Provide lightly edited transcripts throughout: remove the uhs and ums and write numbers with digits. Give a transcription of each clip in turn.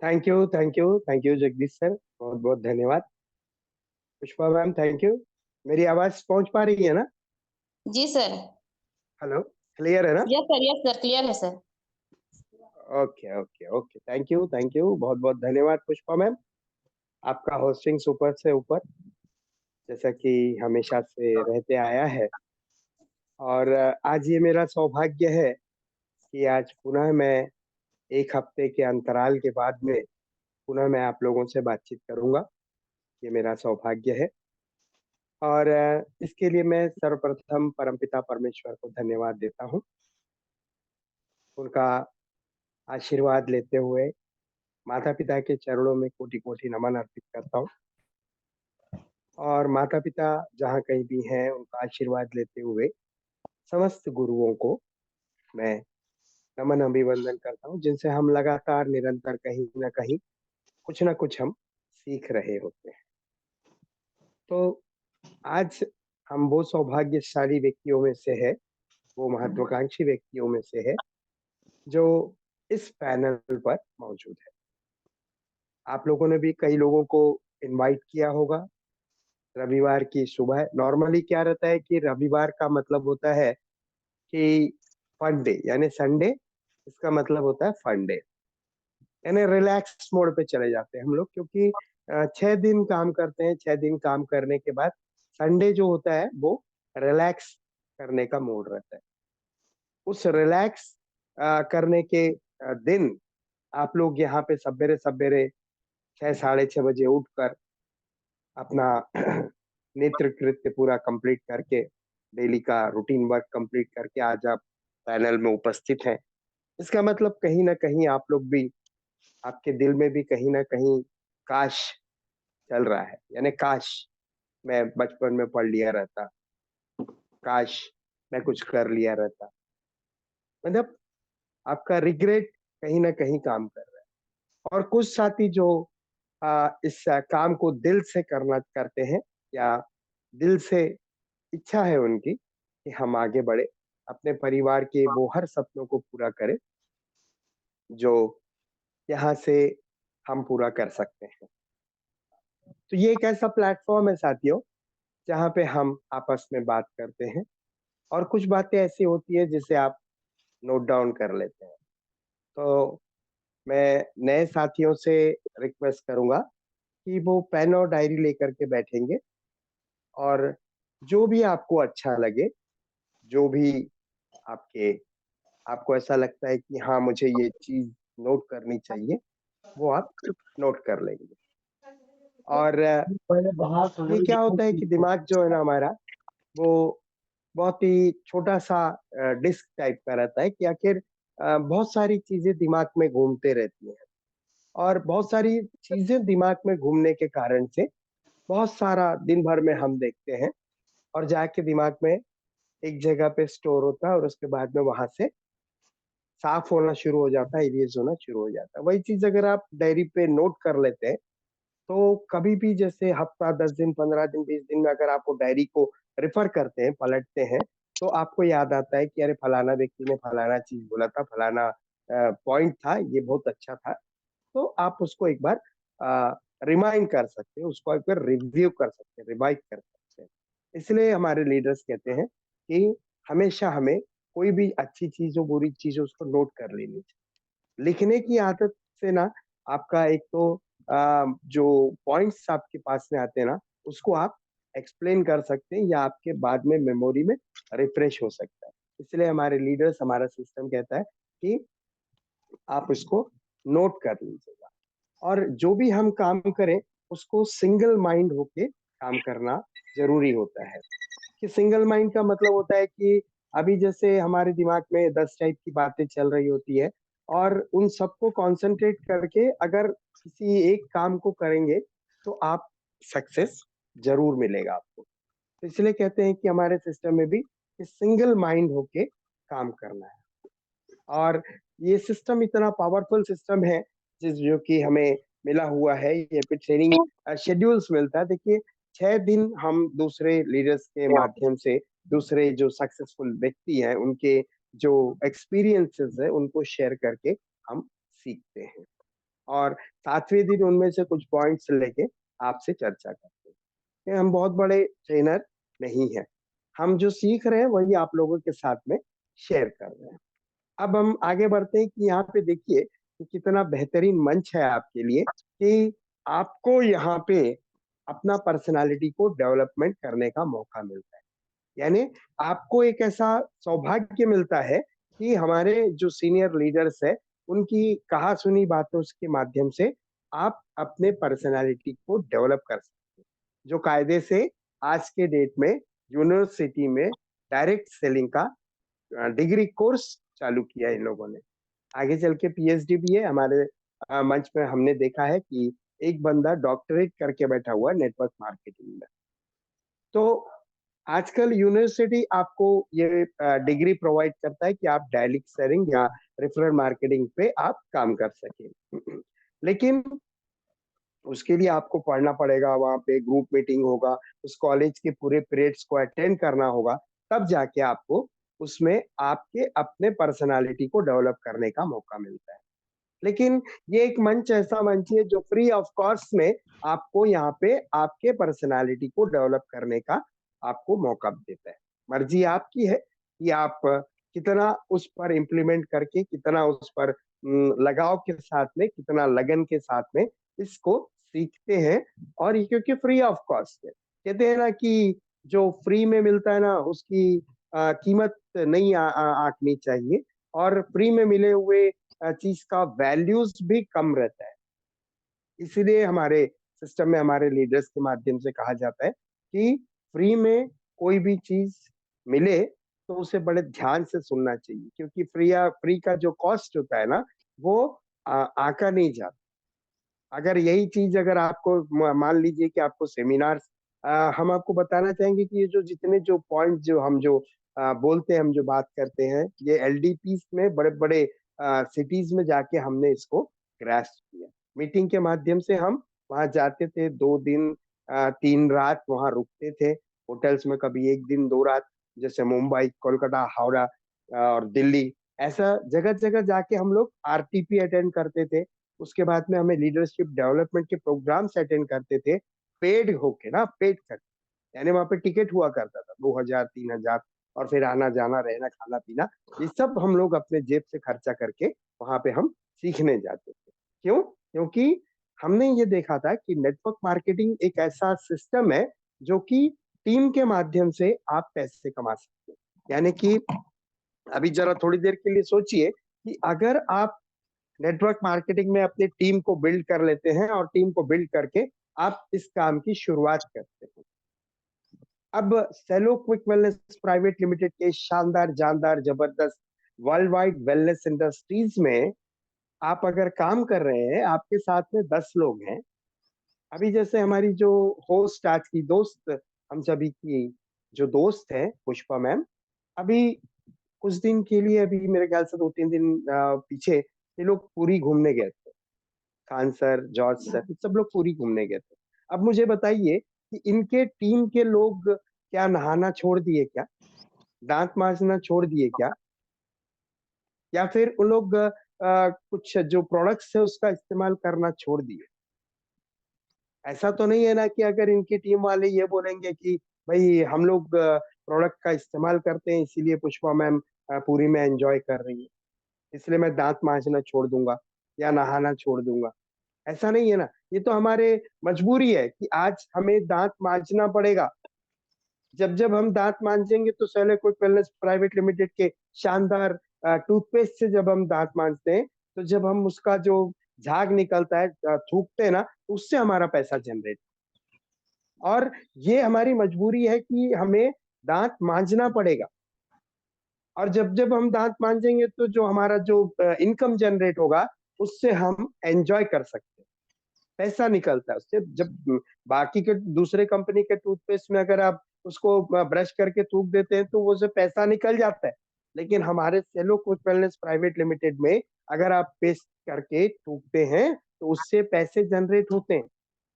Thank you Jagdish sir, बहुत बहुत धन्यवाद। Pushpa ma'am, thank you. मेरी आवाज पहुंच पा रही है ना? जी सर। हेलो, क्लियर है ना? यस सर, क्लियर है sir. Okay okay okay, thank you, बहुत बहुत धन्यवाद पुष्पा मैम। आपका होस्टिंग सुपर से ऊपर, जैसा कि हमेशा से रहते आया है। और आज ये मेरा सौभाग्य है कि आज पुनः मैं एक हफ्ते के अंतराल के बाद में पुनः मैं आप लोगों से बातचीत करूंगा। ये मेरा सौभाग्य है। और इसके लिए मैं सर्वप्रथम परमपिता परमेश्वर को धन्यवाद देता हूँ। उनका आशीर्वाद लेते हुए माता पिता के चरणों में कोटि कोटि नमन अर्पित करता हूँ। और माता पिता जहाँ कहीं भी हैं, उनका आशीर्वाद लेते हुए समस्त गुरुओं को मैं नमन अभिवंदन करता हूँ, जिनसे हम लगातार निरंतर कहीं ना कहीं कुछ ना कुछ हम सीख रहे होते हैं। तो आज हम वो सौभाग्यशाली व्यक्तियों में से है, वो महत्वाकांक्षी व्यक्तियों में से है जो इस पैनल पर मौजूद है। आप लोगों ने भी कई लोगों को इनवाइट किया होगा। रविवार की सुबह नॉर्मली क्या रहता है कि रविवार का मतलब होता है कि फन डे, यानी संडे इसका मतलब होता है फन डे, यानी रिलैक्स मोड पे चले जाते हैं हम लोग, क्योंकि 6 दिन काम करते हैं। 6 दिन काम करने के बाद संडे जो होता है वो रिलैक्स करने का मूड रहता है। उस रिलैक्स करने के दिन आप लोग यहाँ पे सवेरे सवेरे 6 साढ़े 6 बजे उठकर अपना नित्य कृत्य पूरा कंप्लीट करके, डेली का रूटीन वर्क कंप्लीट करके आज आप पैनल में उपस्थित हैं। इसका मतलब कहीं ना कहीं आप लोग भी, आपके दिल में भी कहीं ना कहीं काश चल रहा है, यानी काश मैं बचपन में पढ़ लिया रहता, काश मैं कुछ कर लिया रहता। मतलब आपका रिग्रेट कहीं ना कहीं काम कर रहा है। और कुछ साथी जो इस काम को दिल से करना करते हैं, या दिल से इच्छा है उनकी कि हम आगे बढ़े, अपने परिवार के वो हर सपनों को पूरा करें जो यहाँ से हम पूरा कर सकते हैं। तो ये एक ऐसा प्लेटफॉर्म है साथियों, जहाँ पे हम आपस में बात करते हैं और कुछ बातें ऐसी होती है जिसे आप नोट डाउन कर लेते हैं। तो मैं नए साथियों से रिक्वेस्ट करूंगा कि वो पेन और डायरी लेकर के बैठेंगे, और जो भी आपको अच्छा लगे, जो भी आपके आपको ऐसा लगता है कि हाँ मुझे ये चीज नोट करनी चाहिए, वो आप नोट कर लेंगे। और ये क्या होता है कि दिमाग जो है ना हमारा, वो बहुत ही छोटा सा डिस्क टाइप का रहता है कि आखिर बहुत सारी चीजें दिमाग में घूमते रहती हैं। और बहुत सारी चीजें दिमाग में घूमने के कारण से बहुत सारा दिन भर में हम देखते हैं, और जाके दिमाग में एक जगह पे स्टोर होता है, और उसके बाद में वहां से साफ होना शुरू हो जाता है, इरेज होना शुरू हो जाता है। वही चीज अगर आप डायरी पे नोट कर लेते हैं, तो कभी भी जैसे हफ्ता 10 दिन 15 दिन 20 दिन में अगर आप वो डायरी को रेफर करते हैं, पलटते हैं, तो आपको याद आता है कि अरे फलाना व्यक्ति ने फलाना चीज बोला था, फलाना पॉइंट था, ये बहुत अच्छा था। तो आप उसको एक बार रिमाइंड कर सकते हैं, उसको एक बार रिव्यू कर सकते हैं, रिवाइव कर सकते हैं। इसलिए हमारे लीडर्स कहते हैं कि हमेशा हमें कोई भी अच्छी चीज हो बुरी चीज हो उसको नोट कर लेनी चाहिए। लिखने की आदत से ना आपका एक तो जो पॉइंट्स आपके पास में आते हैं ना, उसको आप एक्सप्लेन कर सकते हैं, या आपके बाद में मेमोरी में रिफ्रेश हो सकता है। इसलिए हमारे लीडर्स, हमारा सिस्टम कहता है कि आप इसको नोट कर लीजिएगा। और जो भी हम काम करें उसको सिंगल माइंड होके काम करना जरूरी होता है। कि सिंगल माइंड का मतलब होता है कि अभी जैसे हमारे दिमाग में 10 टाइप की बातें चल रही होती है, और उन सबको कंसंट्रेट करके अगर किसी एक काम को करेंगे तो आप सक्सेस जरूर मिलेगा आपको। तो इसलिए कहते हैं कि हमारे सिस्टम में भी सिंगल माइंड होके काम करना है। और ये सिस्टम इतना पावरफुल सिस्टम है जिस जो कि हमें मिला हुआ है, ये पे ट्रेनिंग शेड्यूल्स मिलता है। देखिए, 6 दिन हम दूसरे लीडर्स के माध्यम से, दूसरे जो सक्सेसफुल व्यक्ति हैं उनके जो एक्सपीरियंसेस है उनको शेयर करके हम सीखते हैं। और 7वें दिन उनमें से कुछ पॉइंट्स लेके आपसे चर्चा करते हैं। कि हम बहुत बड़े ट्रेनर नहीं हैं, हम जो सीख रहे हैं वही आप लोगों के साथ में शेयर कर रहे हैं। अब हम आगे बढ़ते हैं कि यहाँ पे देखिए कि कितना बेहतरीन मंच है आपके लिए कि आपको यहाँ पे अपना पर्सनालिटी को डेवलपमेंट करने का मौका मिलता है। यानी आपको एक ऐसा सौभाग्य मिलता है कि हमारे जो सीनियर लीडर्स है उनकी कहा सुनी बातों के माध्यम से आप अपने पर्सनालिटी को डेवलप कर सकते हैं, जो कायदे से आज के डेट में यूनिवर्सिटी में डायरेक्ट सेलिंग का डिग्री कोर्स चालू किया इन लोगों ने। आगे चल के पीएचडी भी है हमारे मंच में हमने देखा है कि एक बंदा डॉक्टरेट करके बैठा हुआ है नेटवर्क मार्केटिंग में। तो आजकल यूनिवर्सिटी आपको ये डिग्री प्रोवाइड करता है कि आप डायरेक्ट सेलिंग या रेफरल मार्केटिंग पे आप काम कर सकें। लेकिन उसके लिए आपको पढ़ना पड़ेगा, वहाँ पे ग्रुप मीटिंग होगा, उस कॉलेज के पूरे पीरियड्स को अटेंड करना होगा, तब जाके आपको उसमें आपके अपने पर्सनालिटी को डेवलप करने का मौका मिलता है। लेकिन ये एक मंच ऐसा मंच है जो फ्री ऑफ कॉस्ट में आपको यहाँ पे आपके पर्सनालिटी को डेवलप करने का आपको मौका देता है। मर्जी आपकी है कि आप कितना उस पर इम्प्लीमेंट करके, कितना उस पर लगाव के साथ में, कितना लगन के साथ में इसको सीखते हैं। और ये क्योंकि फ्री ऑफ कॉस्ट है, कहते हैं ना कि जो फ्री में मिलता है ना उसकी कीमत नहीं आंकनी चाहिए, और फ्री में मिले हुए चीज का वैल्यूज भी कम रहता है। इसीलिए हमारे सिस्टम में हमारे लीडर्स के माध्यम से कहा जाता है कि फ्री में कोई भी चीज मिले तो उसे बड़े ध्यान से सुनना चाहिए, क्योंकि फ्री का जो कॉस्ट होता है ना वो आंका नहीं जाता। अगर यही चीज अगर आपको मान लीजिए कि आपको सेमिनार्स, हम आपको बताना चाहेंगे कि ये जो जितने जो पॉइंट जो हम जो बोलते हैं, हम जो बात करते हैं, ये एलडीपी में बड़े बड़े सिटीज में जाके हमने इसको ग्रास्प किया। मीटिंग के माध्यम से हम वहां जाते थे, 2 दिन 3 रात वहां रुकते थे होटल्स में, कभी 1 दिन 2 रात, जैसे मुंबई, कोलकाता, हावड़ा और दिल्ली, ऐसा जगह जगह जाके हम लोग आरटीपी अटेंड करते थे। उसके बाद में हमें लीडरशिप डेवलपमेंट के प्रोग्राम्स अटेंड करते थे, पेड होके ना, पेड कर, यानी वहां पे टिकट हुआ करता था 2000 3000, और फिर आना जाना रहना खाना पीना, ये सब हम लोग अपने जेब से खर्चा करके वहां पे हम सीखने जाते थे। क्यों? क्योंकि हमने ये देखा था कि नेटवर्क मार्केटिंग एक ऐसा सिस्टम है जो कि टीम के माध्यम से आप पैसे कमा सकते हैं। यानी कि अभी जरा थोड़ी देर के लिए सोचिए कि अगर आप नेटवर्क मार्केटिंग में अपनी टीम को बिल्ड कर लेते हैं और टीम को बिल्ड करके आप इस काम की शुरुआत करते हैं। अब सेलो क्विक वेलनेस प्राइवेट लिमिटेड के शानदार जानदार जबरदस्त वर्ल्ड वाइड वेलनेस इंडस्ट्रीज में आप अगर काम कर रहे हैं, आपके साथ में 10 लोग हैं। अभी जैसे हमारी जो होस्ट आज की दोस्त, हम सभी की जो दोस्त है पुष्पा मैम, अभी कुछ दिन के लिए, अभी मेरे ख्याल से 2 3 दिन पीछे ये लोग पूरी घूमने गए थे। खान सर, जॉर्ज सर, सब लोग पूरी घूमने गए थे। अब मुझे बताइए कि इनके टीम के लोग क्या नहाना छोड़ दिए क्या? दांत मांजना छोड़ दिए क्या? या फिर उन लोग कुछ जो प्रोडक्ट्स है उसका इस्तेमाल करना छोड़ दिए? ऐसा तो नहीं है ना कि अगर इनकी टीम वाले ये बोलेंगे कि भाई हम लोग प्रोडक्ट का इस्तेमाल करते हैं इसीलिए पुष्पा मैम पूरी में एंजॉय कर रही है, इसलिए मैं दांत मांजना छोड़ दूंगा या नहाना छोड़ दूंगा। ऐसा नहीं है ना, ये तो हमारे मजबूरी है कि आज हमें दांत मांजना पड़ेगा। जब जब हम दांत मांजेंगे तो सेलो क्विक वेलनेस प्राइवेट लिमिटेड के शानदार टूथपेस्ट से जब हम दांत मांजते हैं, तो जब हम उसका जो झाग निकलता है, थूकते हैं ना, तो उससे हमारा पैसा जनरेट, और ये हमारी मजबूरी है कि हमें दांत मांजना पड़ेगा। और जब जब हम दांत मांजेंगे तो जो हमारा जो इनकम जनरेट होगा उससे हम एंजॉय कर सकते हैं, पैसा निकलता है उससे। जब बाकी के दूसरे कंपनी के टूथपेस्ट में अगर आप उसको ब्रश करके थूक देते हैं तो वो से पैसा निकल जाता है, लेकिन हमारे सेलो क्विक वेलनेस प्राइवेट लिमिटेड में अगर आप पेस्ट करके थूकते हैं तो उससे पैसे जनरेट होते हैं।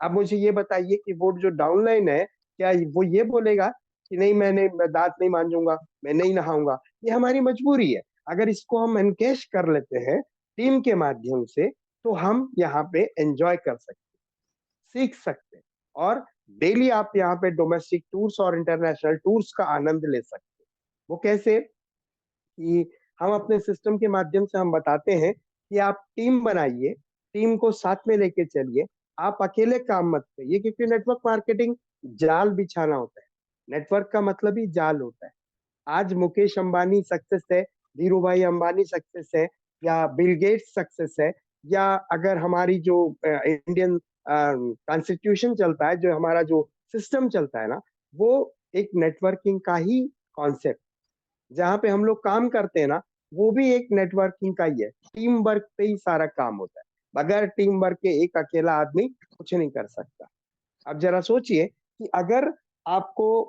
अब मुझे ये बताइए कि वो जो डाउनलाइन है, क्या वो ये बोलेगा कि नहीं, मैं दांत नहीं मांजूंगा, मैं नहीं नहाऊंगा? ये हमारी मजबूरी है। अगर इसको हम एनकेश कर लेते हैं टीम के माध्यम से, तो हम यहाँ पे एंजॉय कर सकते हैं, सीख सकते हैं, और डेली आप यहाँ पे डोमेस्टिक टूर्स और इंटरनेशनल टूर्स का आनंद ले सकते हैं। वो कैसे? कि हम अपने सिस्टम के माध्यम से हम बताते हैं कि आप टीम बनाइए, टीम को साथ में लेके चलिए, आप अकेले काम मत करिए, क्योंकि नेटवर्क मार्केटिंग जाल बिछाना होता है। नेटवर्क का मतलब ही जाल होता है। आज मुकेश अंबानी सक्सेस है, धीरू भाई अंबानी सक्सेस है, या बिल गेट्स सक्सेस है, या अगर हमारी जो इंडियन कॉन्स्टिट्यूशन चलता है, जो हमारा जो सिस्टम चलता है ना, वो एक नेटवर्किंग का ही कॉन्सेप्ट, जहाँ पे हम लोग काम करते हैं ना, वो भी एक नेटवर्किंग का ही है। टीम वर्क पे ही सारा काम होता है। बगैर टीम वर्क के एक अकेला आदमी कुछ नहीं कर सकता। अब जरा सोचिए कि अगर आपको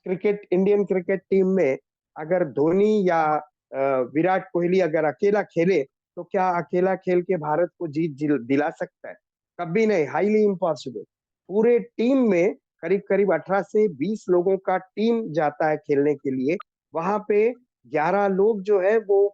क्रिकेट, इंडियन क्रिकेट टीम में अगर धोनी या विराट कोहली अगर अकेला खेले, तो क्या अकेला खेल के भारत को जीत दिला सकता है? कभी नहीं, हाईली इम्पॉसिबल। पूरे टीम में करीब करीब 18 से 20 लोगों का टीम जाता है खेलने के लिए। वहां पे 11 लोग जो है वो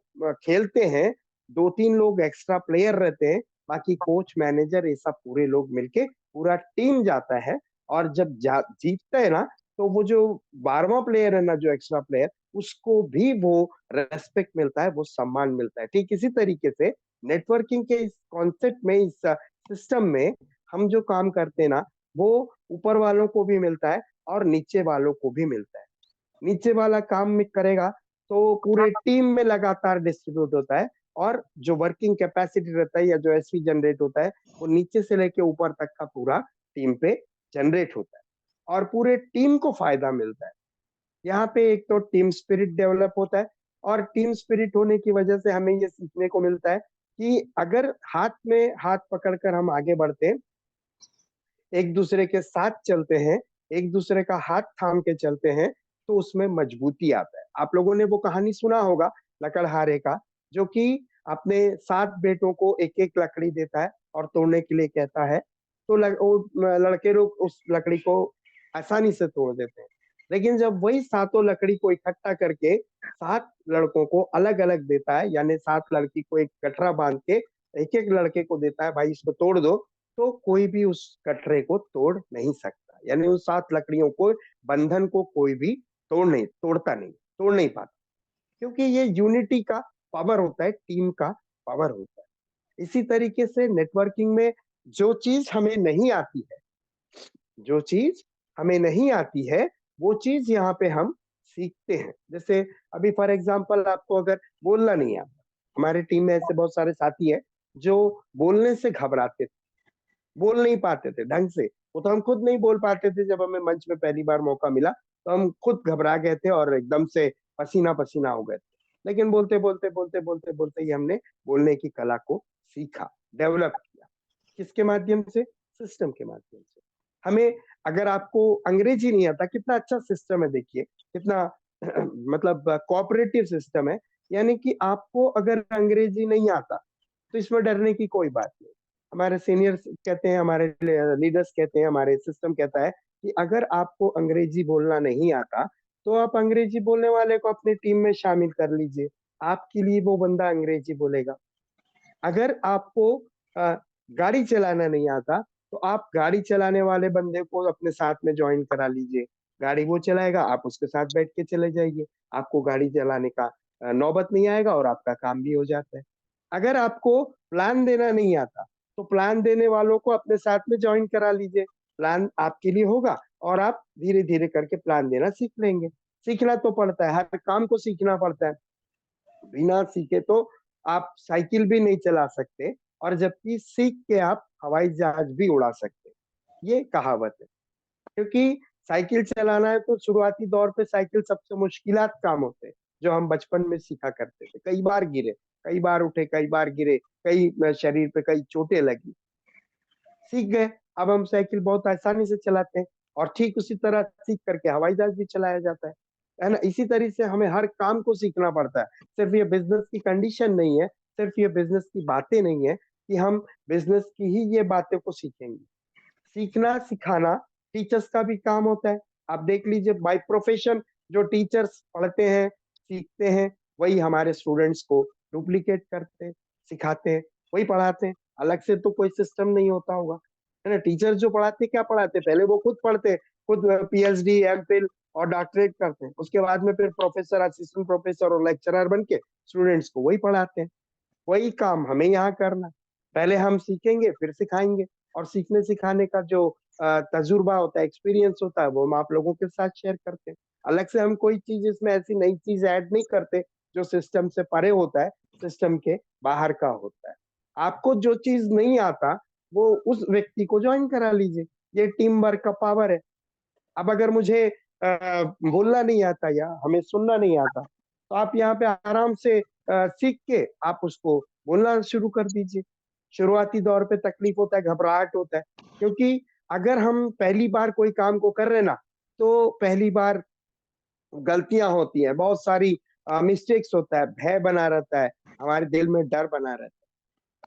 खेलते हैं, 2-3 लोग एक्स्ट्रा प्लेयर रहते हैं, बाकी कोच मैनेजर ये सब पूरे लोग मिलके पूरा टीम जाता है। और जब जीतता है ना, तो वो जो 12वां प्लेयर है ना, जो एक्स्ट्रा प्लेयर, उसको भी वो रेस्पेक्ट मिलता है, वो सम्मान मिलता है। ठीक इसी तरीके से नेटवर्किंग के इस कॉन्सेप्ट में, इस सिस्टम में हम जो काम करते हैं ना, वो ऊपर वालों को भी मिलता है और नीचे वालों को भी मिलता है। नीचे वाला काम में करेगा तो पूरे टीम में लगातार डिस्ट्रीब्यूट होता है, और जो वर्किंग कैपेसिटी रहता है या जो एसपी जनरेट होता है, वो नीचे से लेके ऊपर तक का पूरा टीम पे जनरेट होता है, और पूरे टीम को फायदा मिलता है। यहाँ पे एक तो टीम स्पिरिट डेवलप होता है, और टीम स्पिरिट होने की वजह से हमें ये सीखने को मिलता है कि अगर हाथ में हाथ पकड़कर हम आगे बढ़ते हैं, एक दूसरे के साथ चलते हैं, एक दूसरे का हाथ थाम के चलते हैं, तो उसमें मजबूती आता है। आप लोगों ने वो कहानी सुना होगा लकड़हारे का, जो कि अपने 7 बेटों को एक एक लकड़ी देता है और तोड़ने के लिए कहता है। तो वो लड़के लोग उस लकड़ी को आसानी से तोड़ देते हैं। लेकिन जब वही सातों लकड़ी को इकट्ठा करके 7 लड़कों को अलग अलग देता है, यानी 7 लड़की को एक गठरा बांध के एक एक लड़के को देता है, भाई इसको तोड़ दो, तो कोई भी उस कटरे को तोड़ नहीं सकता। यानी उन 7 लकड़ियों को, बंधन को कोई भी तोड़ नहीं पाता, क्योंकि ये यूनिटी का पावर होता है, टीम का पावर होता है। इसी तरीके से नेटवर्किंग में जो चीज हमें नहीं आती है, जो चीज हमें नहीं आती है, वो चीज यहाँ पे हम सीखते हैं। जैसे अभी फॉर एग्जाम्पल आपको अगर बोलना नहीं आता, हमारे टीम में ऐसे बहुत सारे साथी हैं जो बोलने से घबराते थे, बोल नहीं पाते थे ढंग से। वो तो हम खुद नहीं बोल पाते थे, जब हमें मंच में पहली बार मौका मिला तो हम खुद घबरा गए थे और एकदम से पसीना पसीना हो गए थे। लेकिन बोलते बोलते बोलते बोलते बोलते ही हमने बोलने की कला को सीखा, डेवलप किया। किसके माध्यम से? सिस्टम के माध्यम से। हमें, अगर आपको अंग्रेजी नहीं आता, कितना अच्छा सिस्टम है देखिए, कितना मतलब कोऑपरेटिव सिस्टम है। यानी कि आपको अगर अंग्रेजी नहीं आता, तो इसमें डरने की कोई बात नहीं। हमारे सीनियर्स कहते हैं, हमारे लीडर्स कहते हैं, हमारे सिस्टम कहता है कि अगर आपको अंग्रेजी बोलना नहीं आता, तो आप अंग्रेजी बोलने वाले को अपने टीम में शामिल कर लीजिए, आपके लिए वो बंदा अंग्रेजी बोलेगा। अगर आपको अ, गाड़ी चलाना नहीं आता, तो आप गाड़ी चलाने वाले बंदे को अपने साथ में ज्वाइन करा लीजिए, गाड़ी वो चलाएगा, आप उसके साथ बैठ के चले जाइए, आपको गाड़ी चलाने का नौबत नहीं आएगा और आपका काम भी हो जाता है। अगर आपको प्लान देना नहीं आता, तो प्लान देने वालों को अपने साथ में ज्वाइन करा लीजिए, प्लान आपके लिए होगा और आप धीरे धीरे करके प्लान देना सीख लेंगे। सीखना तो पड़ता है, हर काम को सीखना पड़ता है। बिना सीखे तो आप साइकिल भी नहीं चला सकते, और जबकि सीख के आप हवाई जहाज भी उड़ा सकते, ये कहावत है। क्योंकि साइकिल चलाना है तो शुरुआती दौर पे साइकिल सबसे मुश्किलात काम होते हैं, जो हम बचपन में सीखा करते थे। कई बार गिरे, कई बार उठे, कई बार गिरे, कई शरीर पे कई चोटें लगी, सीख गए। अब हम साइकिल बहुत आसानी से चलाते हैं, और ठीक उसी तरह सीख करके हवाई जहाज भी चलाया जाता है ना। इसी तरह से हमें हर काम को सीखना पड़ता है। सिर्फ ये बिजनेस की कंडीशन नहीं है, सिर्फ ये बिजनेस की बातें नहीं है कि हम बिजनेस की ही ये बातें को सीखेंगे। सीखना सिखाना टीचर्स का भी काम होता है। आप देख लीजिए, बाय प्रोफेशन जो टीचर्स पढ़ते हैं, सीखते हैं, वही हमारे स्टूडेंट्स को डुप्लीकेट करते हैं, सिखाते हैं, वही पढ़ाते हैं। अलग से तो कोई सिस्टम नहीं होता होगा, है ना। टीचर जो पढ़ाते क्या पढ़ाते, पहले वो खुद पढ़ते, खुद पीएचडी एमफिल और डॉक्टरेट करते हैं, उसके बाद में फिर प्रोफेसर, असिस्टेंट प्रोफेसर और लेक्चरर बन के स्टूडेंट्स को वही पढ़ाते हैं। वही काम हमें यहाँ करना। पहले हम सीखेंगे फिर सिखाएंगे, और सीखने सिखाने का जो तजुर्बा होता है, एक्सपीरियंस होता है, वो हम आप लोगों के साथ शेयर करते हैं। अलग से हम कोई चीज इसमें ऐसी नई चीज ऐड नहीं करते जो सिस्टम से परे होता है, सिस्टम के बाहर का होता है। आपको जो चीज नहीं आता वो उस व्यक्ति को ज्वाइन करा लीजिए, ये टीम वर्क का पावर है। अब अगर मुझे बोलना नहीं आता या हमें सुनना नहीं आता, तो आप यहाँ पे आराम से सीख के आप उसको बोलना शुरू कर दीजिए। शुरुआती दौर पे तकलीफ होता है, घबराहट होता है, क्योंकि अगर हम पहली बार कोई काम को कर रहे ना, तो पहली बार गलतियां होती हैं, बहुत सारी मिस्टेक्स होता है, भय बना रहता है, हमारे दिल में डर बना रहता है।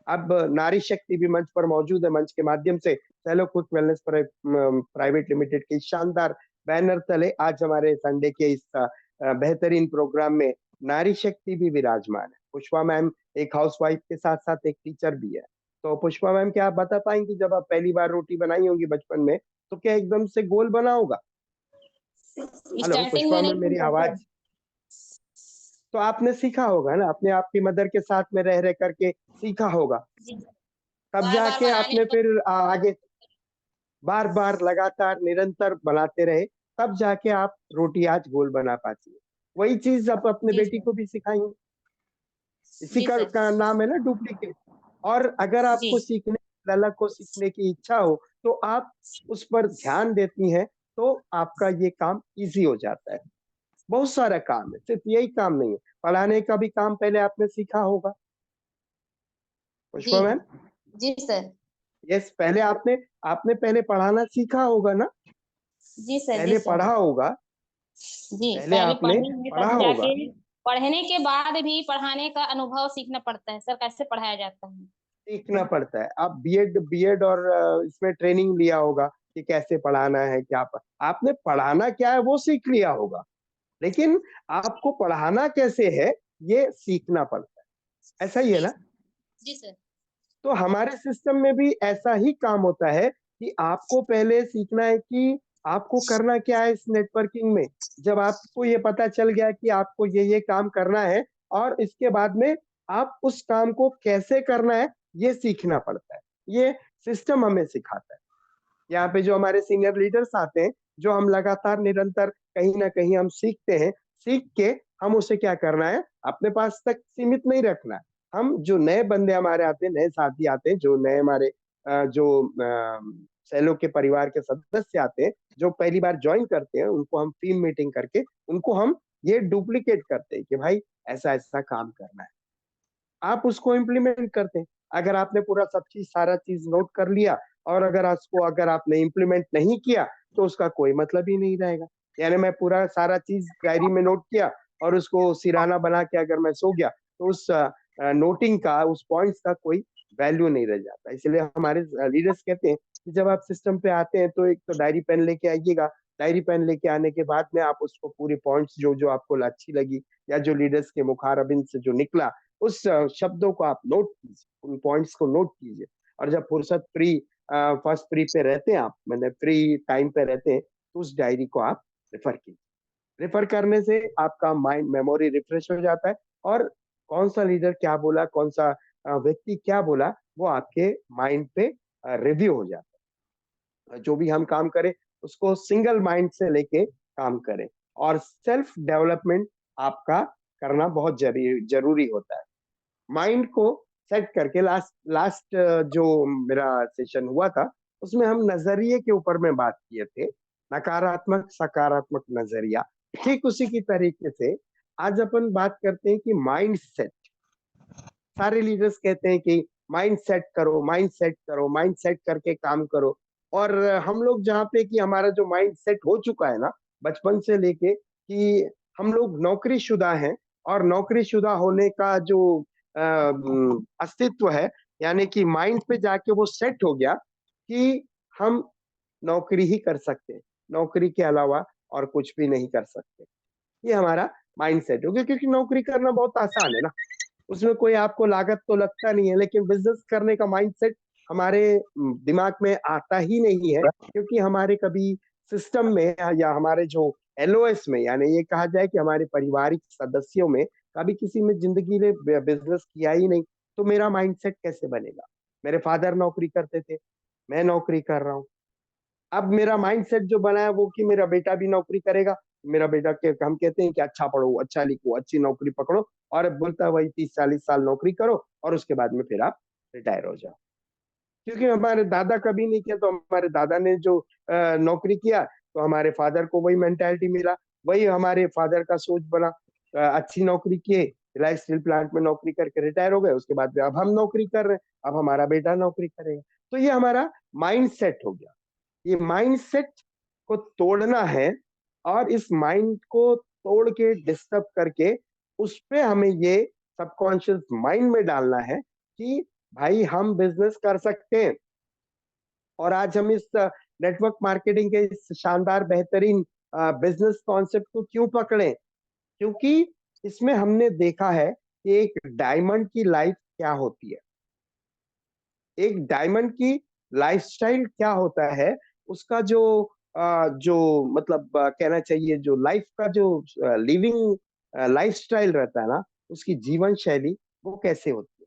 अब नारी शक्ति भी मंच पर मौजूद है, मंच के माध्यम से सेलो क्विक वेलनेस प्राइवेट लिमिटेड के शानदार बैनर तले आज हमारे संडे के इस बेहतरीन प्रोग्राम में नारी शक्ति भी विराजमान है। पुष्पा मैम एक हाउसवाइफ के साथ साथ एक टीचर भी है। तो पुष्पा मैम, क्या आप बता पाएंगी, जब आप पहली बार रोटी बनाई होंगी बचपन में, तो क्या एकदम से गोल बना होगा? हेलो स्टार्टिंग पुष्पा में मैम, नहीं मेरी बनता आवाज? सर। तो आपने सीखा होगा ना, अपने आपकी मदर के साथ में रह रह करके सीखा होगा, जी, तब बार बार जाके बनाने आपने के फिर आगे बार बार लगातार निरंतर बनाते रहे, तब जाके आप रोटी आज गोल बना पाती है। वही चीज आप अपने जी बेटी सर। को भी सिखाएंगे। इसी जी सर। का नाम है ना डुप्लीकेट। और अगर जी। आपको सीखने, ललक को सीखने की इच्छा हो, तो आप उस पर ध्यान देती हैं, तो आपका ये काम इजी हो जाता है। बहुत सारा काम है, सिर्फ यही काम नहीं है, पढ़ाने का भी काम पहले आपने सीखा होगा जी। पुष्पा मैम। जी सर। यस, पहले आपने आपने पहले पढ़ाना सीखा होगा ना, जी सर। जी पहले सर। पढ़ा होगा, जी, पहले पहले आपने पढ़ेंगे पढ़ा तब होगा। जाके। पढ़ने के बाद भी पढ़ाने का अनुभव सीखना पड़ता है सर, कैसे पढ़ाया जाता है। सीखना पड़ता है। आप बीएड बीएड और इसमें ट्रेनिंग लिया होगा कि कैसे पढ़ाना है, आपने पढ़ाना क्या है वो सीख लिया होगा, लेकिन आपको पढ़ाना कैसे है ये सीखना पड़ता है। ऐसा ही है जी। ना। जी सर। तो हमारे सिस्टम में भी ऐसा ही काम होता है कि आपको पहले सीखना है कि आपको करना क्या है इस नेटवर्किंग में। जब आपको ये पता चल गया कि आपको ये काम करना है, और इसके बाद में आप उस काम को कैसे करना है ये सीखना पड़ता है। ये सिस्टम हमें सिखाता है। यहाँ पे जो हमारे सीनियर लीडर्स आते हैं, जो हम लगातार निरंतर कहीं ना कहीं हम सीखते हैं, सीख के हम उसे क्या करना है, अपने पास तक सीमित नहीं रखना है। हम जो नए बंदे हमारे आते हैं, नए साथी आते हैं, जो नए हमारे जो सेलो के परिवार के सदस्य आते हैं, जो पहली बार ज्वाइन करते हैं, उनको हम टीम मीटिंग करके उनको हम ये डुप्लीकेट करते हैं कि भाई ऐसा ऐसा काम करना है, आप उसको इम्प्लीमेंट करते हैं। अगर आपने पूरा सब चीज सारा चीज नोट कर लिया, और अगर आपने इम्प्लीमेंट नहीं किया, तो उसका कोई मतलब ही नहीं रहेगा। यानी मैं पूरा सारा चीज डायरी में नोट किया और उसको सिरहाना बना के अगर मैं सो गया, तो उस नोटिंग का, उस पॉइंट्स का कोई वैल्यू नहीं रह जाता। इसलिए हमारे लीडर्स कहते हैं कि जब आप सिस्टम पे आते हैं, तो एक तो डायरी पेन लेके आइएगा। डायरी पेन लेके आने के बाद में आप उसको पूरी पॉइंट्स जो जो आपको अच्छी लगी, या जो लीडर्स के मुखारबिन से जो निकला, उस शब्दों को आप नोट कीजिए, उन पॉइंट्स को नोट कीजिए। और जब फुर्सत फ्री, फर्स्ट फ्री पे रहते हैं आप, मैंने फ्री टाइम पे रहते हैं, तो उस डायरी को आप रेफर कीजिए। रेफर करने से आपका माइंड मेमोरी रिफ्रेश हो जाता है, और कौन सा लीडर क्या बोला, कौन सा व्यक्ति क्या बोला, वो आपके माइंड पे रिव्यू हो जाता है। जो भी हम काम करें, उसको सिंगल माइंड से लेके काम करें, और सेल्फ डेवलपमेंट आपका करना बहुत जरूरी होता है। माइंड को सेट करके, लास्ट लास्ट जो मेरा सेशन हुआ था, उसमें हम नजरिए के ऊपर में बात किए थे, नकारात्मक सकारात्मक नजरिया। ठीक उसी की तरीके से आज अपन बात करते हैं कि माइंड सेट। सारे लीडर्स कहते हैं कि माइंड सेट करो, माइंड सेट करो, माइंड सेट करके काम करो। और हम लोग जहाँ पे कि हमारा जो माइंड सेट हो चुका है ना, बचपन से लेके, कि हम लोग नौकरीशुदा हैं, और नौकरीशुदा होने का जो अस्तित्व है, यानी कि माइंड पे जाके वो सेट हो गया कि हम नौकरी ही कर सकते हैं, नौकरी के अलावा और कुछ भी नहीं कर सकते। ये हमारा माइंड सेट हो गया, क्योंकि नौकरी करना बहुत आसान है ना। उसमें कोई आपको लागत तो लगता नहीं है, लेकिन बिजनेस करने का माइंडसेट हमारे दिमाग में आता ही नहीं है, क्योंकि हमारे कभी सिस्टम में या हमारे जो एलओएस में, यानी ये कहा जाए कि हमारे पारिवारिक सदस्यों में कभी किसी में जिंदगी ने बिजनेस किया ही नहीं, तो मेरा माइंडसेट कैसे बनेगा? मेरे फादर नौकरी करते थे, मैं नौकरी कर रहा हूँ। अब मेरा माइंडसेट जो बना है वो कि मेरा बेटा भी नौकरी करेगा। मेरा बेटा के हम कहते हैं कि अच्छा पढ़ो, अच्छा लिखो, अच्छी नौकरी पकड़ो, और अब बोलता है वही 30-40 साल नौकरी करो और उसके बाद में फिर आप रिटायर हो जाओ। क्योंकि हमारे दादा कभी नहीं किया, तो हमारे दादा ने जो नौकरी किया, तो हमारे फादर को वही मेंटालिटी मिला, वही हमारे फादर का सोच बना। अच्छी नौकरी किए, रिलायंस स्टील प्लांट में नौकरी करके रिटायर हो गए, उसके बाद में अब हम नौकरी कर रहे हैं, अब हमारा बेटा नौकरी करेगा। तो ये हमारा माइंड सेट हो गया। ये माइंडसेट को तोड़ना है, और इस माइंड को तोड़ के डिस्टर्ब करके उस पे हमें ये सबकॉन्शियस माइंड में डालना है कि भाई हम बिजनेस कर सकते हैं। और आज हम इस नेटवर्क मार्केटिंग के इस शानदार बेहतरीन बिजनेस कॉन्सेप्ट को क्यों पकड़े? क्योंकि इसमें हमने देखा है कि एक डायमंड की लाइफ क्या होती है, एक डायमंड की लाइफस्टाइल क्या होता है, उसका जो जो मतलब कहना चाहिए, जो लाइफ का जो लिविंग लाइफस्टाइल रहता है ना, उसकी जीवन शैली वो कैसे होती है।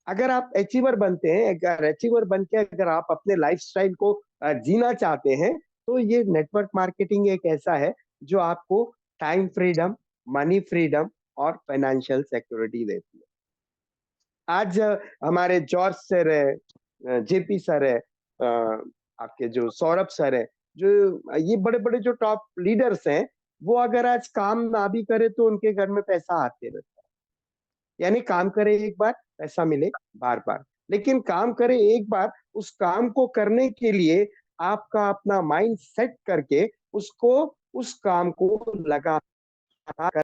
अगर आप अचीवर बनते हैं, अगर अचीवर बन के अगर आप अपने लाइफस्टाइल को जीना चाहते हैं, तो ये नेटवर्क मार्केटिंग एक ऐसा है जो आपको टाइम फ्रीडम, मनी फ्रीडम और फाइनेंशियल सिक्योरिटी देती है। आज हमारे जॉर्ज सर है, जेपी सर है, आपके जो सौरभ सर है, जो ये बड़े बड़े जो टॉप लीडर्स हैं, वो अगर आज काम ना भी करे तो उनके घर में पैसा आते रहता है। यानी काम करे एक बार, पैसा मिले बार बार। लेकिन काम करे एक बार, उस काम को करने के लिए आपका अपना माइंड सेट करके उसको, उस काम को लगातार,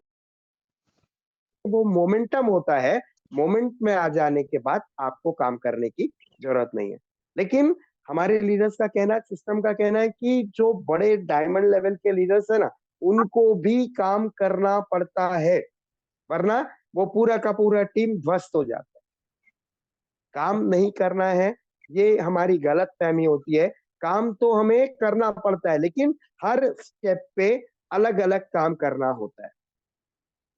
वो मोमेंटम होता है। मोमेंट में आ जाने के बाद आपको काम करने की जरूरत नहीं है। लेकिन हमारे लीडर्स का कहना, सिस्टम का कहना है कि जो बड़े डायमंड लेवल के लीडर्स है ना, उनको भी काम करना पड़ता है, वरना वो पूरा का पूरा टीम ध्वस्त हो जाता है। काम नहीं करना है, ये हमारी गलत फहमी होती है। काम तो हमें करना पड़ता है, लेकिन हर स्टेप पे अलग अलग काम करना होता है।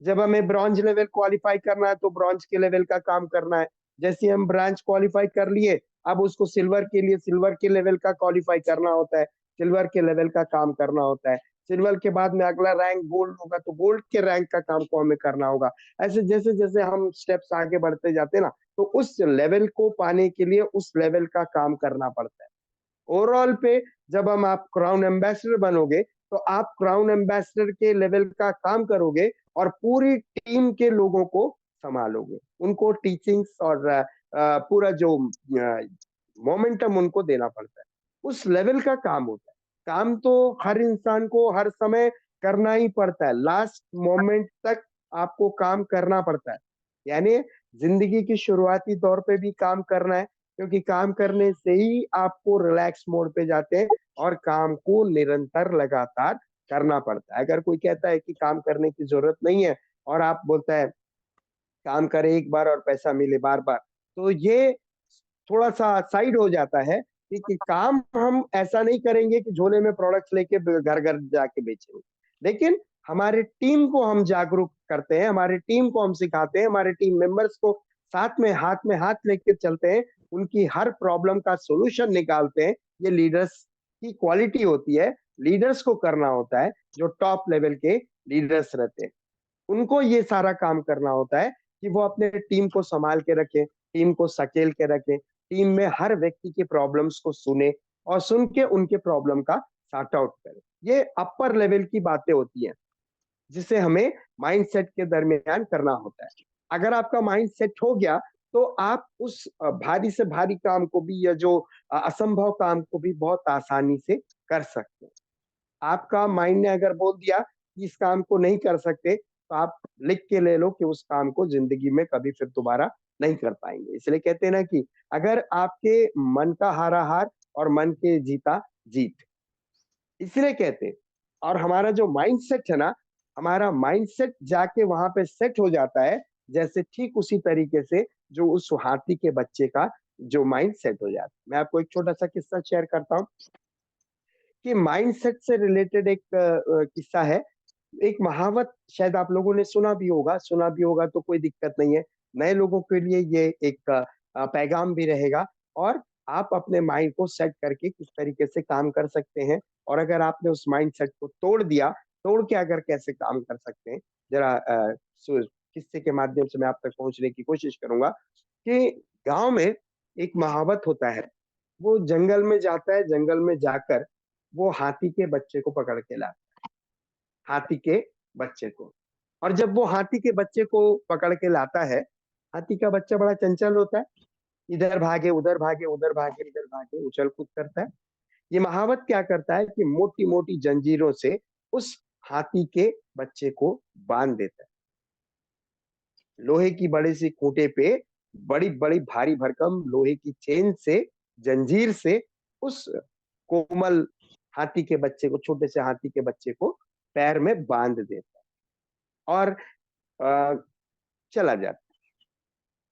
जब हमें ब्रॉन्ज लेवल क्वालिफाई करना है तो ब्रॉन्ज के लेवल का काम करना है। जैसे हम ब्रांच क्वालिफाई कर लिए, अब उसको सिल्वर के लिए सिल्वर के लेवल का क्वालिफाई करना होता है, सिल्वर के लेवल का काम करना होता है। सिल्वर के बाद में अगला रैंक गोल्ड होगा, तो गोल्ड के रैंक का काम को हमें करना होगा। ऐसे जैसे जैसे हम स्टेप्स आगे बढ़ते जाते हैं ना, तो उस लेवल को पाने के लिए उस लेवल का काम करना पड़ता है। ओवरऑल पे जब हम आप क्राउन एम्बेसडर बनोगे, तो आप क्राउन एम्बेसडर के लेवल का काम करोगे और पूरी टीम के लोगों को संभालोगे, उनको टीचिंग्स और पूरा जो मोमेंटम उनको देना पड़ता है। उस लेवल का काम होता है। काम तो हर इंसान को हर समय करना ही पड़ता है, लास्ट मोमेंट तक आपको काम करना पड़ता है। यानी जिंदगी की शुरुआती दौर पे भी काम करना है, क्योंकि काम करने से ही आपको रिलैक्स मोड पे जाते हैं और काम को निरंतर लगातार करना पड़ता है। अगर कोई कहता है कि काम करने की जरूरत नहीं है, और आप बोलता है काम करे एक बार और पैसा मिले बार बार, तो ये थोड़ा सा साइड हो जाता है कि काम हम ऐसा नहीं करेंगे कि झोले में प्रोडक्ट्स लेके घर घर जाके बेचेंगे, लेकिन हमारे टीम को हम जागरूक करते हैं, हमारे टीम को हम सिखाते हैं, हमारे टीम मेंबर्स को साथ में हाथ लेके चलते हैं, उनकी हर प्रॉब्लम का सोल्यूशन निकालते हैं। ये लीडर्स की क्वालिटी होती है, लीडर्स को करना होता है। जो टॉप लेवल के लीडर्स रहते हैं, उनको ये सारा काम करना होता है कि वो अपने टीम को संभाल के रखें, टीम को सकेल के रखें, टीम में हर व्यक्ति के प्रॉब्लम्स को सुने और सुन के उनके प्रॉब्लम का सॉर्ट आउट करें। ये अपर लेवल की बातें होती हैं, जिसे हमें माइंडसेट के दरमियान करना होता है। अगर आपका माइंडसेट हो गया, तो आप उस भारी से भारी काम को भी, या जो असंभव काम को भी बहुत आसानी से कर सकते हैं। आपका माइंड ने अगर बोल दिया कि इस काम को नहीं कर सकते, तो आप लिख के ले लो कि उस काम को जिंदगी में कभी फिर दोबारा नहीं कर पाएंगे। इसलिए कहते हैं ना कि अगर आपके मन का हारा हार और मन के जीता जीत, इसलिए कहते हैं। और हमारा जो माइंडसेट है ना, हमारा माइंडसेट जाके वहां पे सेट हो जाता है, जैसे ठीक उसी तरीके से जो उस हाथी के बच्चे का जो माइंड सेट हो जाता है। मैं आपको एक छोटा सा किस्सा शेयर करता हूँ कि माइंड सेट से रिलेटेड एक किस्सा है। एक महावत शायद आप लोगों ने सुना भी होगा तो कोई दिक्कत नहीं है। नए लोगों के लिए ये एक पैगाम भी रहेगा, और आप अपने माइंड को सेट करके किस तरीके से काम कर सकते हैं, और अगर आपने उस माइंड सेट को तोड़ दिया, तोड़ के अगर कैसे काम कर सकते हैं, जरा किस्से के माध्यम से मैं आप तक पहुंचने की कोशिश करूंगा कि गांव में एक महावत होता है। वो जंगल में जाता है, जंगल में जाकर वो हाथी के बच्चे को पकड़ के लाता है, हाथी के बच्चे को। और जब वो हाथी के बच्चे को पकड़ के लाता है, हाथी का बच्चा बड़ा चंचल होता है, इधर भागे उधर भागे, उधर भागे इधर भागे, उछल कूद करता है। ये महावत क्या करता है कि मोटी मोटी जंजीरों से उस हाथी के बच्चे को बांध देता है। लोहे की बड़ी सी खूंटे पे बड़ी बड़ी भारी भरकम लोहे की चेन से, जंजीर से उस कोमल हाथी के बच्चे को, छोटे से हाथी के बच्चे को पैर में बांध देता है और चला जाता है।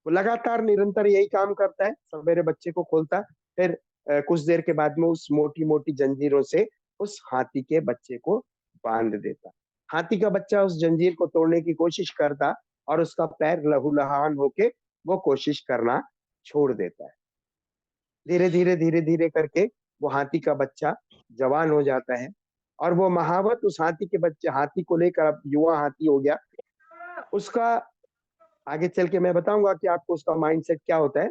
वो लगातार निरंतर यही काम करता है, सवेरे बच्चे को खोलता है, फिर कुछ देर के बाद में उस मोटी मोटी जंजीरों से उस हाथी के बच्चे को बांध देता। हाथी का बच्चा उस जंजीर को तोड़ने की कोशिश करता, और उसका पैर लहूलुहान होके वो कोशिश करना छोड़ देता है। धीरे धीरे करके वो हाथी का बच्चा जवान हो जाता है, और वो महावत उस हाथी के बच्चे, हाथी को लेकर अब युवा हाथी हो गया उसका। आगे चल के मैं बताऊंगा कि आपको उसका माइंडसेट क्या होता है।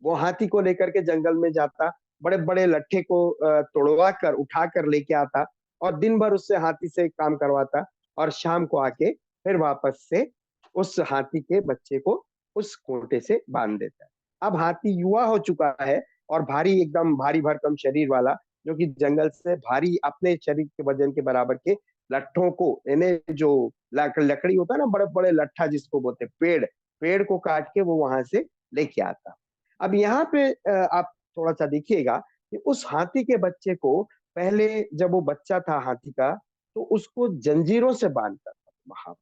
वो हाथी को लेकर के जंगल में जाता, बड़े बड़े लट्ठे को तोड़वा कर उठा कर लेके आता, और दिन भर उससे हाथी से काम करवाता, और शाम को आके फिर वापस से उस हाथी के बच्चे को उस खूंटे से बांध देता है। अब हाथी युवा हो चुका है, और भारी, एकदम भारी भरकम शरीर वाला, जो कि जंगल से भारी अपने शरीर के वजन के बराबर के लट्ठों को, यानी जो लकड़ी होता है ना, बड़े बड़े लट्ठा जिसको बोलते हैं, पेड़, पेड़ को काट के वो वहां से लेके आता। अब यहाँ पे आप थोड़ा सा देखिएगा कि उस हाथी के बच्चे को पहले, जब वो बच्चा था हाथी का, तो उसको जंजीरों से बांधता था वहां।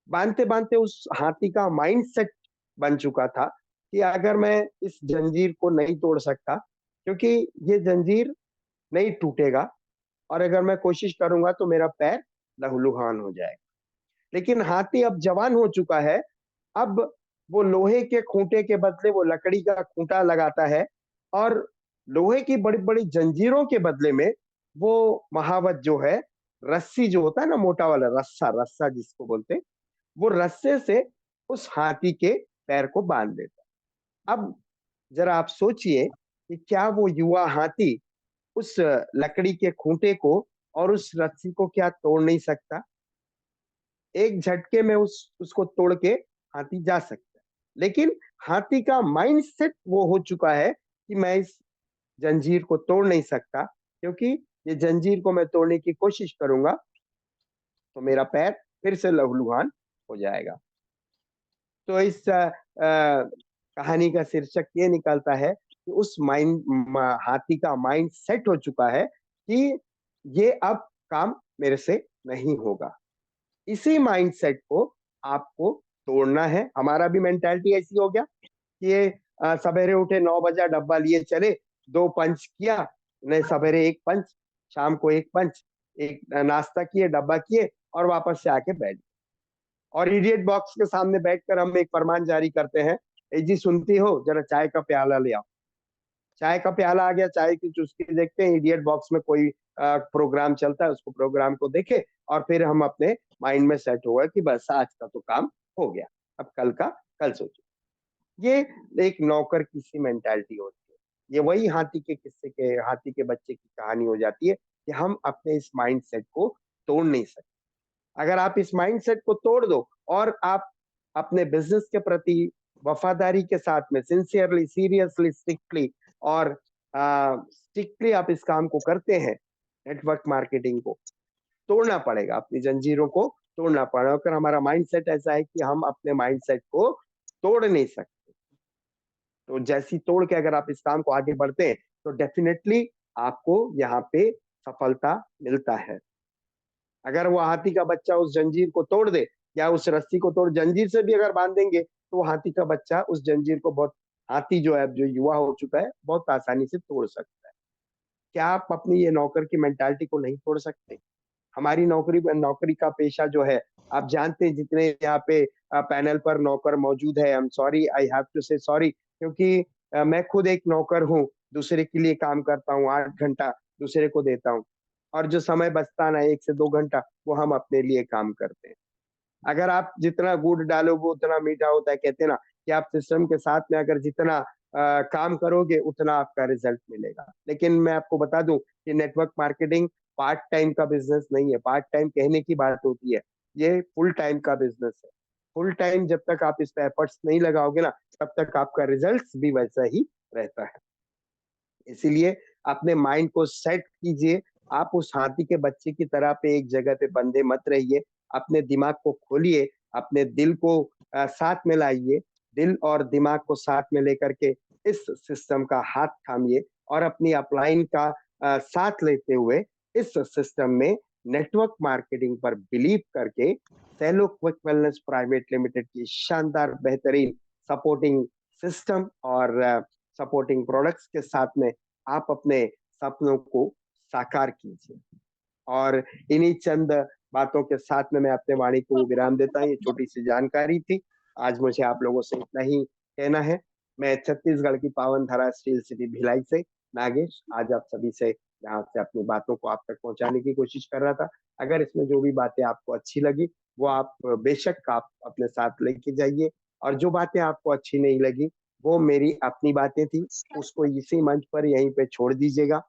बांधते बांधते उस हाथी का माइंड सेट बन चुका था कि अगर मैं इस जंजीर को नहीं तोड़ सकता, क्योंकि ये जंजीर नहीं टूटेगा, और अगर मैं कोशिश करूंगा तो मेरा पैर लहूलुहान हो जाएगा। लेकिन हाथी अब जवान हो चुका है। अब वो लोहे के खूंटे के बदले वो लकड़ी का खूंटा लगाता है, और लोहे की बड़ी बड़ी जंजीरों के बदले में वो महावत जो है, रस्सी जो होता है ना, मोटा वाला रस्सा, रस्सा जिसको बोलते हैं, वो रस्से से उस हाथी के पैर को बांध देता है। अब जरा आप सोचिए कि क्या वो युवा हाथी उस लकड़ी के खूंटे को और उस रस्सी को क्या तोड़ नहीं सकता? एक झटके में उसको तोड़ के हाथी जा सकता है। लेकिन हाथी का माइंड सेट वो हो चुका है कि मैं इस जंजीर को तोड़ नहीं सकता, क्योंकि ये जंजीर को मैं तोड़ने की कोशिश करूंगा तो मेरा पैर फिर से लहूलुहान हो जाएगा। तो इस कहानी का शीर्षक ये निकलता है कि उस हाथी का माइंड सेट हो चुका है कि ये अब काम मेरे से नहीं होगा। इसी माइंडसेट को आपको तोड़ना है। हमारा भी मेंटालिटी ऐसी हो गया कि ये सवेरे उठे 9 बजे डब्बा लिए चले, 2 पंच किया, नहीं सवेरे एक पंच, शाम को एक पंच, एक नाश्ता किए, डब्बा किए, और वापस से आके बैठ गए। और इडियट बॉक्स के सामने बैठकर हम एक फरमान जारी करते हैं, ए जी सुनती हो, जरा चाय का प्याला ले आओ। चाय का प्याला आ गया, चाय की चुस्की देखते हैं, इडियट बॉक्स में कोई प्रोग्राम चलता है, उसको प्रोग्राम को देखे, और फिर हम अपने माइंड में सेट हुआ कि बस आज का तो काम हो गया, अब कल का कल सोचो। ये एक नौकर की सी मेंटालिटी होती है। ये वही हाथी के बच्चे की कहानी हो जाती है कि हम अपने इस माइंड सेट को तोड़ नहीं सकते। अगर आप इस माइंडसेट को तोड़ दो, और आप अपने बिजनेस के प्रति वफादारी के साथ में, सिंसियरली, सीरियसली, स्ट्रिक्टली और स्ट्रिक्टली आप इस काम को करते हैं, नेटवर्क मार्केटिंग को तोड़ना पड़ेगा, अपनी जंजीरों को तोड़ना पड़ेगा। अगर हमारा माइंडसेट ऐसा है कि हम अपने माइंडसेट को तोड़ नहीं सकते, तो जैसी तोड़ के अगर आप इस काम को आगे बढ़ते हैं, तो डेफिनेटली आपको यहाँ पे सफलता मिलता है। अगर वो हाथी का बच्चा उस जंजीर को तोड़ दे, या उस रस्सी को तोड़ जंजीर से भी अगर बांधेंगे तो वो हाथी का बच्चा उस जंजीर को बहुत, हाथी जो है जो युवा हो चुका है बहुत आसानी से तोड़ सकता है। क्या आप अपनी ये नौकर की मेंटालिटी को नहीं तोड़ सकते? हमारी नौकरी नौकरी का पेशा जो है, आप जानते हैं जितने यहाँ पे पैनल पर नौकर मौजूद है, I am sorry, I have to say sorry, क्योंकि मैं खुद एक नौकर हूँ, दूसरे के लिए काम करता हूँ, 8 घंटा दूसरे को देता हूँ, और जो समय बचता ना 1 से 2 घंटा वो हम अपने लिए काम करते हैं। अगर आप जितना गुड़ डालोगे उतना मीठा होता है, कहते हैं ना कि आप सिस्टम के साथ में अगर जितना काम करोगे उतना आपका रिजल्ट मिलेगा। लेकिन मैं आपको बता दूं कि नेटवर्क मार्केटिंग पार्ट टाइम का बिजनेस नहीं है। पार्ट टाइम कहने की बात होती है, ये फुल टाइम का बिजनेस है। फुल टाइम जब तक आप इस पे एफर्ट्स नहीं लगाओगे ना, तब तक आपका रिजल्ट भी वैसा ही रहता है। इसीलिए अपने माइंड को सेट कीजिए। आप उस हाथी के बच्चे की तरह पे एक जगह पे बंधे मत रहिए। अपने दिमाग को खोलिए, अपने दिल को साथ में लाइए। दिल और दिमाग को साथ में लेकर के इस सिस्टम का हाथ थामिए और अपनी अपलाइन का साथ लेते हुए इस सिस्टम में नेटवर्क मार्केटिंग पर बिलीव करके सेलो क्विक वेलनेस प्राइवेट लिमिटेड की शानदार बेहतरीन सपोर्टिंग सिस्टम और सपोर्टिंग प्रोडक्ट्स के साथ में आप अपने सपनों को साकार कीजिए। और इन्हीं चंद बातों के साथ में मैं अपने वाणी को विराम देता हूँ। ये छोटी सी जानकारी थी। आज मुझे आप लोगों से इतना ही कहना है। मैं छत्तीसगढ़ की पावन धरा स्टील सिटी भिलाई से नागेश आज आप सभी से यहाँ से अपनी बातों को आप तक पहुंचाने की कोशिश कर रहा था। अगर इसमें जो भी बातें आपको अच्छी लगी वो आप बेशक आप अपने साथ लेके जाइए, और जो बातें आपको अच्छी नहीं लगी वो मेरी अपनी बातें थी, उसको इसी मंच पर यहीं पे छोड़ दीजिएगा।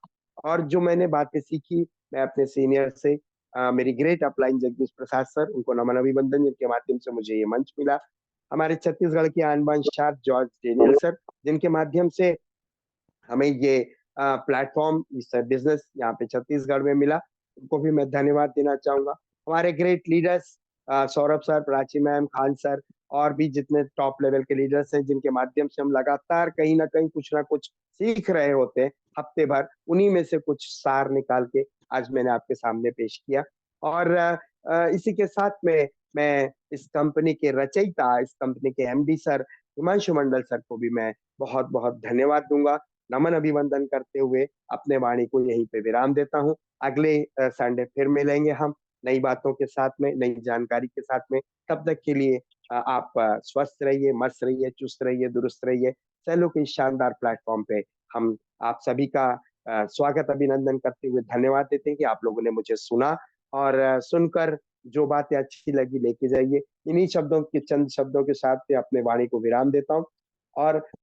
और जो मैंने बातें सीखी मैं अपने सीनियर से, मेरी great upline Jagdish Prasad sir, उनको नमन अभिवंदन, जिनके माध्यम से मुझे ये मंच मिला। हमारे छत्तीसगढ़ के आन बान शान जॉर्ज डेनियल सर, जिनके माध्यम से हमें ये प्लेटफॉर्म इस बिजनेस यहाँ पे छत्तीसगढ़ में मिला, उनको भी मैं धन्यवाद देना चाहूंगा। हमारे great leaders Saurabh sir, Prachi ma'am, Khan sir और भी जितने टॉप लेवल के लीडर्स हैं, जिनके माध्यम से हम लगातार कहीं ना कुछ सीख रहे होते हैं हफ्ते भर, उन्हीं में से कुछ सार निकाल के आज मैंने आपके सामने पेश किया। और इसी के साथ में मैं इस कंपनी के रचयिता, इस कंपनी के एमडी सर हिमांशु मंडल सर को भी मैं बहुत बहुत धन्यवाद दूंगा। नमन अभिवंदन करते हुए अपने वाणी को यहीं पे विराम देता हूँ। अगले संडे फिर मिलेंगे हम नई बातों के साथ में, नई जानकारी के साथ में। तब तक के लिए आप स्वस्थ रहिए, मस्त रहिए, चुस्त रहिए, दुरुस्त रहिए। सेलो के इस शानदार प्लेटफॉर्म पे हम आप सभी का स्वागत अभिनंदन करते हुए धन्यवाद देते हैं कि आप लोगों ने मुझे सुना और सुनकर जो बातें अच्छी लगी लेके जाइए। इन्हीं शब्दों के चंद शब्दों के साथ अपने वाणी को विराम देता हूँ और